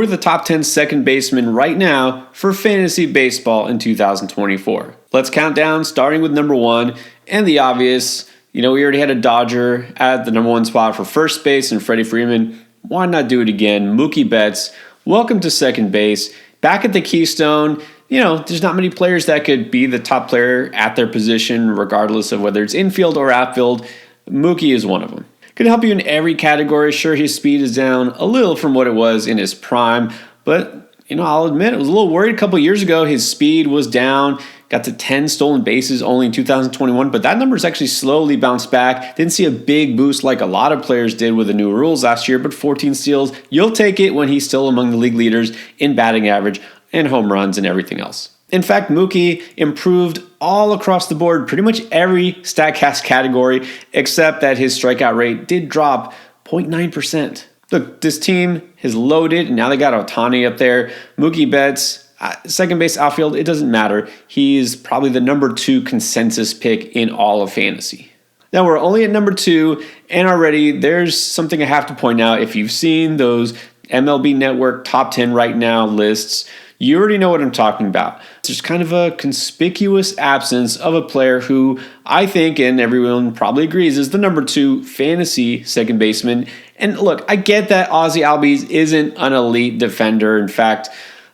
are the top 10 second basemen right now for fantasy baseball in 2024. Let's count down, starting with number 1, and the obvious. We already had a Dodger at the number 1 spot for first base and Freddie Freeman. Why not do it again? Mookie Betts, welcome to second base. Back at the Keystone, there's not many players that could be the top player at their position, regardless of whether it's infield or outfield. Mookie is one of them. Could help you in every category. Sure, his speed is down a little from what it was in his prime, but I'll admit I was a little worried a couple years ago. His speed was down, got to 10 stolen bases only in 2021, but that number's actually slowly bounced back. Didn't see a big boost like a lot of players did with the new rules last year, but 14 steals, you'll take it when he's still among the league leaders in batting average and home runs and everything else. In fact, Mookie improved all across the board, pretty much every StatCast category, except that his strikeout rate did drop 0.9%. Look, this team is loaded, and now they got Ohtani up there. Mookie Betts, second base, outfield, it doesn't matter. He's probably the number 2 consensus pick in all of fantasy. Now we're only at number 2, and already there's something I have to point out. If you've seen those MLB Network top 10 right now lists, you already know what I'm talking about. There's kind of a conspicuous absence of a player who I think, and everyone probably agrees, is the number 2 fantasy second baseman. And look, I get that Ozzie Albies isn't an elite defender. In fact,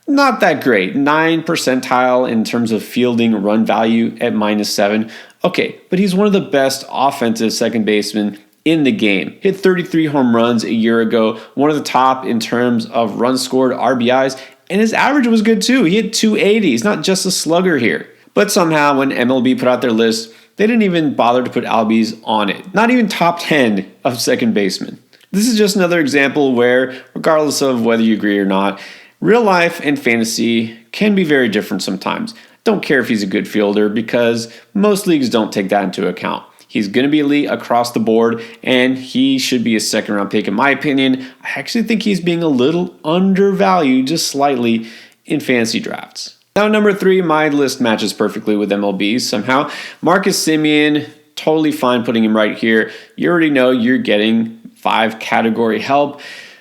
not that great. 9 percentile in terms of fielding run value at -7. Okay, but he's one of the best offensive second basemen in the game. Hit 33 home runs a year ago, one of the top in terms of runs scored, RBIs, and his average was good too. He hit 280. He's not just a slugger here. But somehow when MLB put out their list, they didn't even bother to put Albies on it. Not even top 10 of second baseman. This is just another example where, regardless of whether you agree or not, real life and fantasy can be very different sometimes. Don't care if he's a good fielder because most leagues don't take that into account. He's going to be elite across the board, and he should be a second-round pick in my opinion. I actually think he's being a little undervalued, just slightly, in fantasy drafts. Now, number 3, my list matches perfectly with MLB's somehow. Marcus Semien, totally fine putting him right here. You already know you're getting 5-category help.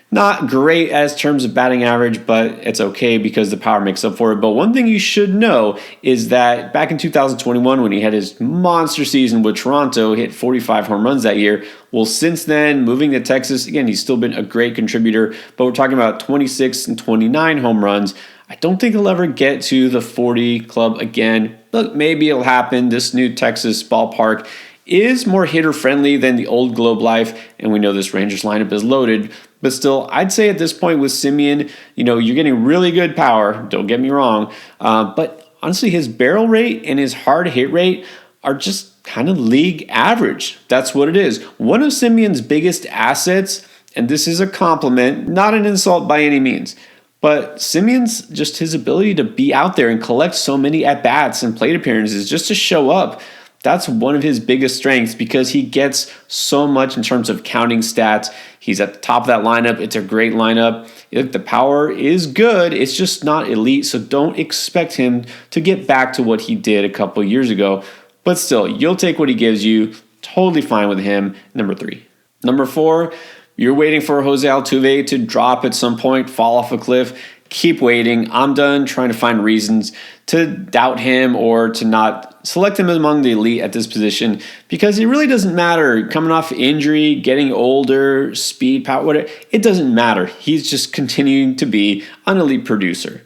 Not great as terms of batting average, but it's okay because the power makes up for it. But one thing you should know is that back in 2021, when he had his monster season with Toronto, hit 45 home runs that year. Well, since then, moving to Texas, again, he's still been a great contributor, but we're talking about 26 and 29 home runs. I don't think he'll ever get to the 40 club again. Look, maybe it'll happen. This new Texas ballpark is more hitter-friendly than the old Globe Life, and we know this Rangers lineup is loaded. But still, I'd say at this point with Semien, you're getting really good power. Don't get me wrong. But honestly, his barrel rate and his hard hit rate are just kind of league average. That's what it is. One of Semien's biggest assets, and this is a compliment, not an insult by any means, but Semien's just his ability to be out there and collect so many at-bats and plate appearances just to show up. That's one of his biggest strengths because he gets so much in terms of counting stats. He's at the top of that lineup. It's a great lineup. The power is good. It's just not elite, so don't expect him to get back to what he did a couple years ago. But still, you'll take what he gives you. Totally fine with him. Number 3. Number 4, you're waiting for Jose Altuve to drop at some point, fall off a cliff. Keep waiting. I'm done trying to find reasons to doubt him or to not select him among the elite at this position because it really doesn't matter. Coming off injury, getting older, speed, power, whatever, it doesn't matter. He's just continuing to be an elite producer.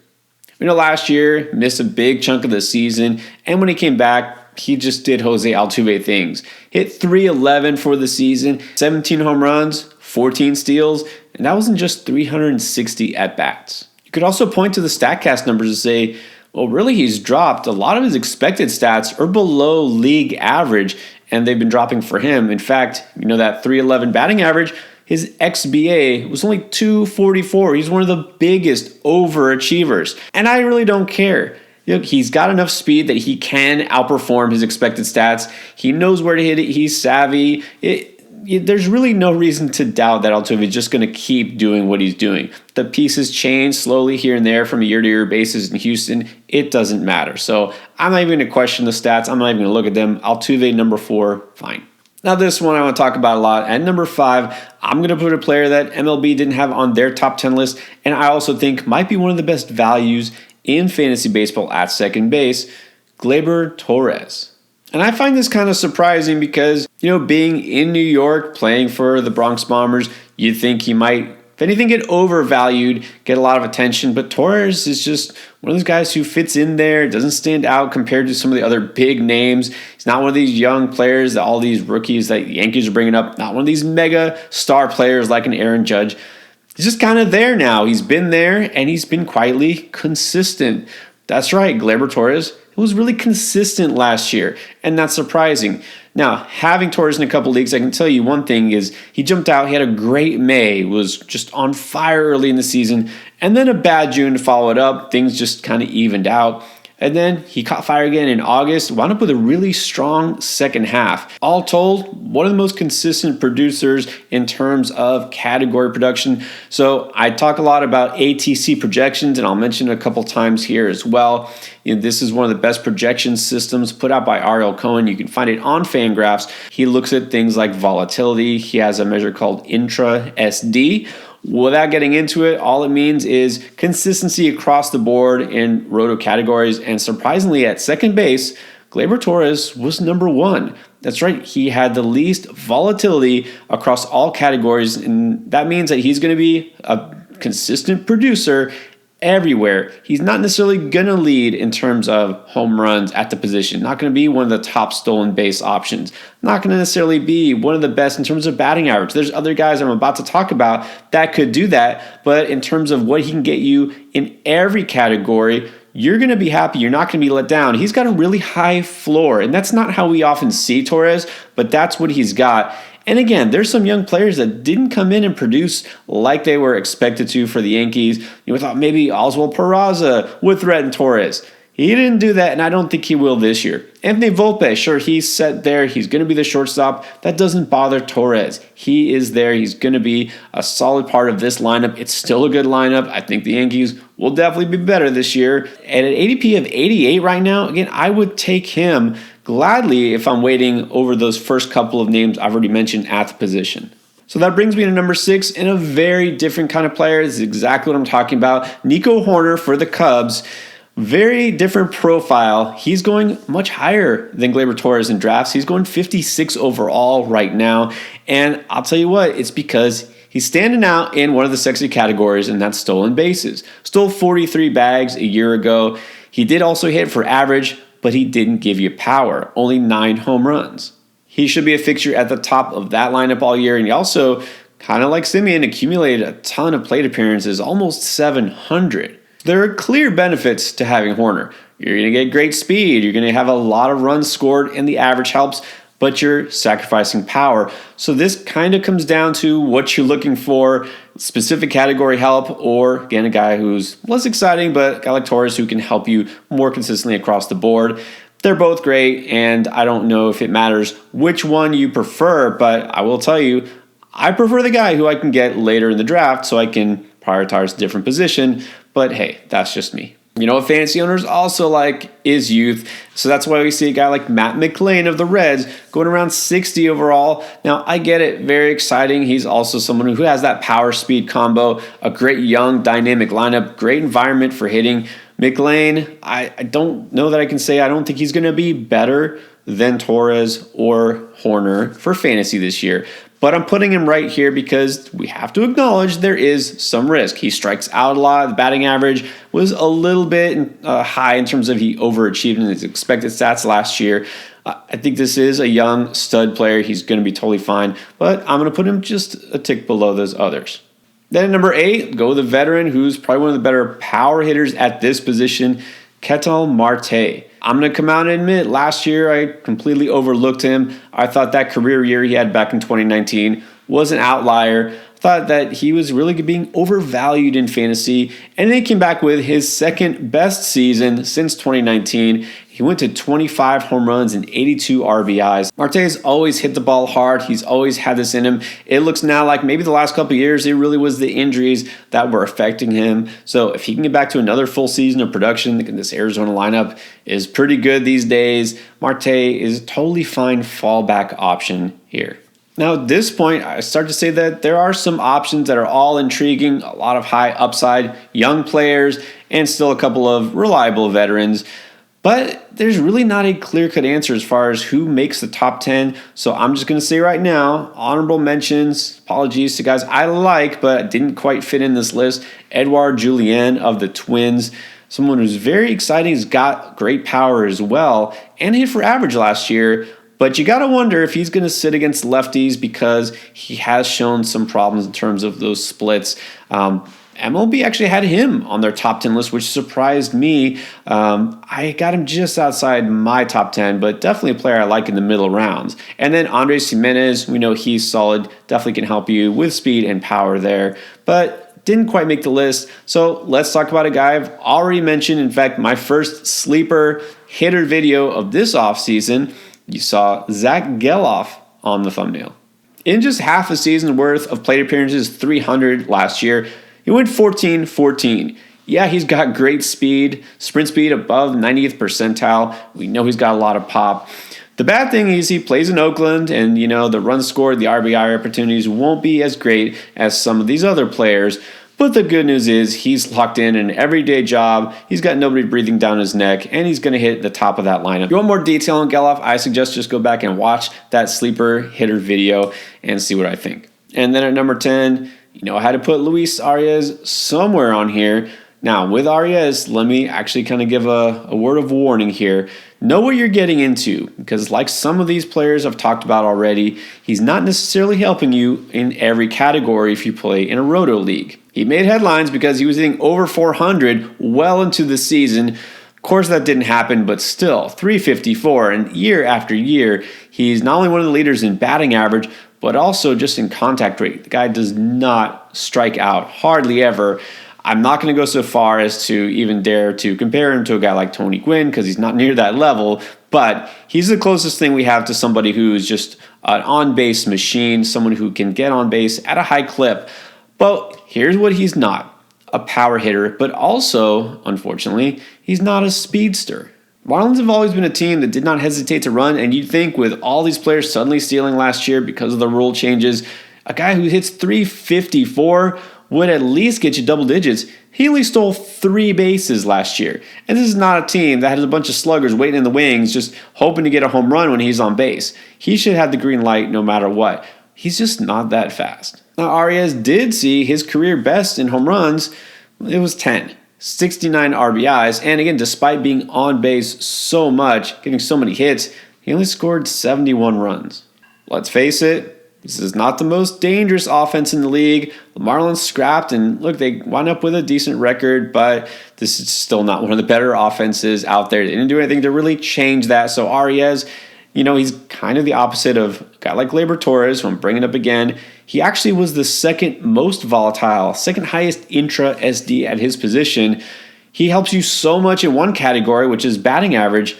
Last year, missed a big chunk of the season, and when he came back, he just did Jose Altuve things. Hit 311 for the season, 17 home runs, 14 steals, and that wasn't just 360 at-bats. You could also point to the StatCast numbers and say, well, really, he's dropped. A lot of his expected stats are below league average, and they've been dropping for him. In fact, that 311 batting average, his XBA was only 244. He's one of the biggest overachievers, and I really don't care. He's got enough speed that he can outperform his expected stats. He knows where to hit it. He's savvy. There's really no reason to doubt that Altuve is just going to keep doing what he's doing. The pieces change slowly here and there from a year-to-year basis in Houston. It doesn't matter. So I'm not even going to question the stats. I'm not even going to look at them. Altuve, number 4, fine. Now, this one I want to talk about a lot. At number 5, I'm going to put a player that MLB didn't have on their top 10 list, and I also think might be one of the best values in fantasy baseball at second base, Gleyber Torres. And I find this kind of surprising because, being in New York, playing for the Bronx Bombers, you'd think he might, if anything, get overvalued, get a lot of attention. But Torres is just one of those guys who fits in there, doesn't stand out compared to some of the other big names. He's not one of these young players that all these rookies that the Yankees are bringing up, not one of these mega star players like an Aaron Judge. He's just kind of there now. He's been there, and he's been quietly consistent. That's right, Gleyber Torres was really consistent last year, and that's surprising. Now, having Torres in a couple leagues, I can tell you one thing is he jumped out. He had a great May, was just on fire early in the season, and then a bad June to follow it up. Things just kind of evened out. And then he caught fire again in August, wound up with a really strong second half. All told, one of the most consistent producers in terms of category production. So I talk a lot about ATC projections, and I'll mention it a couple times here as well. This is one of the best projection systems put out by Ariel Cohen. You can find it on Fangraphs. He looks at things like volatility. He has a measure called Intra SD. Without getting into it, all it means is consistency across the board in roto categories. And surprisingly, at second base, Gleyber Torres was number 1. That's right. He had the least volatility across all categories. And that means that he's going to be a consistent producer everywhere. He's not necessarily going to lead in terms of home runs at the position. Not going to be one of the top stolen base options. Not going to necessarily be one of the best in terms of batting average. There's other guys I'm about to talk about that could do that. But in terms of what he can get you in every category, you're going to be happy. You're not going to be let down. He's got a really high floor, and that's not how we often see Torres, but that's what he's got. And again, there's some young players that didn't come in and produce like they were expected to for the Yankees. You thought maybe Oswald Peraza would threaten Torres. He didn't do that, and I don't think he will this year. Anthony Volpe, sure, he's set there. He's going to be the shortstop. That doesn't bother Torres. He is there. He's going to be a solid part of this lineup. It's still a good lineup. I think the Yankees will definitely be better this year. And at ADP of 88 right now, again, I would take him gladly if I'm waiting over those first couple of names I've already mentioned at the position. So that brings me to number 6 and a very different kind of player. This is exactly what I'm talking about. Nico Hoerner for the Cubs. Very different profile. He's going much higher than Gleyber Torres in drafts. He's going 56 overall right now. And I'll tell you what, it's because he's standing out in one of the sexy categories, and that's stolen bases. Stole 43 bags a year ago. He did also hit for average, but he didn't give you power. Only 9 home runs. He should be a fixture at the top of that lineup all year. And he also, kind of like Semien, accumulated a ton of plate appearances, almost 700. There are clear benefits to having Hoerner. You're going to get great speed. You're going to have a lot of runs scored, and the average helps, but you're sacrificing power. So this kind of comes down to what you're looking for, specific category help, or again, a guy who's less exciting, but a guy like Torres who can help you more consistently across the board. They're both great, and I don't know if it matters which one you prefer, but I will tell you, I prefer the guy who I can get later in the draft so I can prioritize a different position, but hey, that's just me. You know what fantasy owners also like is youth. So that's why we see a guy like Matt McLain of the Reds going around 60 overall. Now, I get it. Very exciting. He's also someone who has that power speed combo, a great young dynamic lineup, great environment for hitting. McLain, I don't know that I can say I don't think he's going to be better than Torres or Hoerner for fantasy this year. But I'm putting him right here because we have to acknowledge there is some risk. He strikes out a lot. The batting average was a little bit high in terms of he overachieved in his expected stats last year. I think this is a young stud player. He's going to be totally fine. But I'm going to put him just a tick below those others. Then at number 8, go with the veteran who's probably one of the better power hitters at this position, Ketel Marte. I'm going to come out and admit, last year I completely overlooked him. I thought that career year he had back in 2019 was an outlier. I thought that he was really being overvalued in fantasy, and then he came back with his second best season since 2019. He went to 25 home runs and 82 RBIs. Marte's always hit the ball hard. He's always had this in him. It looks now like maybe the last couple of years, it really was the injuries that were affecting him. So if he can get back to another full season of production, this Arizona lineup is pretty good these days. Marte is a totally fine fallback option here. Now, at this point, I start to say that there are some options that are all intriguing, a lot of high upside young players, and still a couple of reliable veterans. But there's really not a clear-cut answer as far as who makes the top 10. So I'm just going to say right now, honorable mentions, apologies to guys I like, but didn't quite fit in this list. Edouard Julien of the Twins, someone who's very exciting, has got great power as well, and hit for average last year. But you got to wonder if he's going to sit against lefties because he has shown some problems in terms of those splits. MLB actually had him on their top 10 list, which surprised me. I got him just outside my top 10, but definitely a player I like in the middle rounds. And then Andres Gimenez, we know he's solid, definitely can help you with speed and power there, but didn't quite make the list. So let's talk about a guy I've already mentioned. In fact, my first sleeper hitter video of this offseason, you saw Zach Geloff on the thumbnail. In just half a season worth of plate appearances, 300 last year, he went 14-14. Yeah, he's got great speed, sprint speed above 90th percentile. We know he's got a lot of pop. The bad thing is he plays in Oakland, and the runs scored, the RBI opportunities won't be as great as some of these other players. But the good news is he's locked in an everyday job. He's got nobody breathing down his neck, and he's going to hit the top of that lineup. If you want more detail on Geloff, I suggest just go back and watch that sleeper hitter video and see what I think. And then at number 10, I had to put Luis Arias somewhere on here. Now, with Arias, let me actually kind of give a word of warning here. Know what you're getting into, because like some of these players I've talked about already, he's not necessarily helping you in every category if you play in a roto league. He made headlines because he was hitting over 400 well into the season. Of course, that didn't happen, but still, 354, and year after year, he's not only one of the leaders in batting average, but also just in contact rate. The guy does not strike out, hardly ever. I'm not going to go so far as to even dare to compare him to a guy like Tony Gwynn because he's not near that level, but he's the closest thing we have to somebody who is just an on-base machine, someone who can get on base at a high clip. But here's what he's not: a power hitter, but also, unfortunately, he's not a speedster. Marlins have always been a team that did not hesitate to run, and you'd think with all these players suddenly stealing last year because of the rule changes, a guy who hits 354 would at least get you double digits. He only stole 3 bases last year. And this is not a team that has a bunch of sluggers waiting in the wings just hoping to get a home run when he's on base. He should have the green light no matter what. He's just not that fast. Now, Arias did see his career best in home runs. It was 10. 69 RBIs, and again, despite being on base so much, getting so many hits, he only scored 71 runs. Let's face it, this is not the most dangerous offense in the league. The Marlins scrapped, and look, they wound up with a decent record, but this is still not one of the better offenses out there. They didn't do anything to really change that, so Arias, he's kind of the opposite of a guy like Gleyber Torres, who I'm bringing up again. He actually was the second most volatile, second highest intra SD at his position. He helps you so much in one category, which is batting average,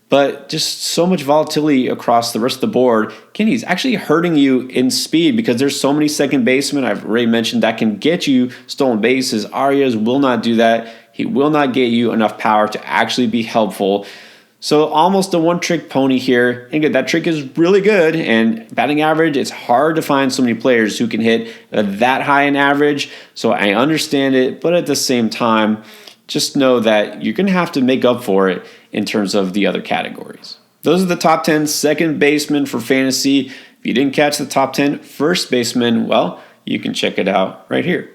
but just so much volatility across the rest of the board. Again, he's actually hurting you in speed because there's so many second basemen, I've already mentioned, that can get you stolen bases. Arias will not do that. He will not get you enough power to actually be helpful. So almost a one-trick pony here. And again, that trick is really good. And batting average, it's hard to find so many players who can hit that high in average. So I understand it, but at the same time, just know that you're going to have to make up for it in terms of the other categories. Those are the top 10 second basemen for fantasy. If you didn't catch the top 10 first basemen, well, you can check it out right here.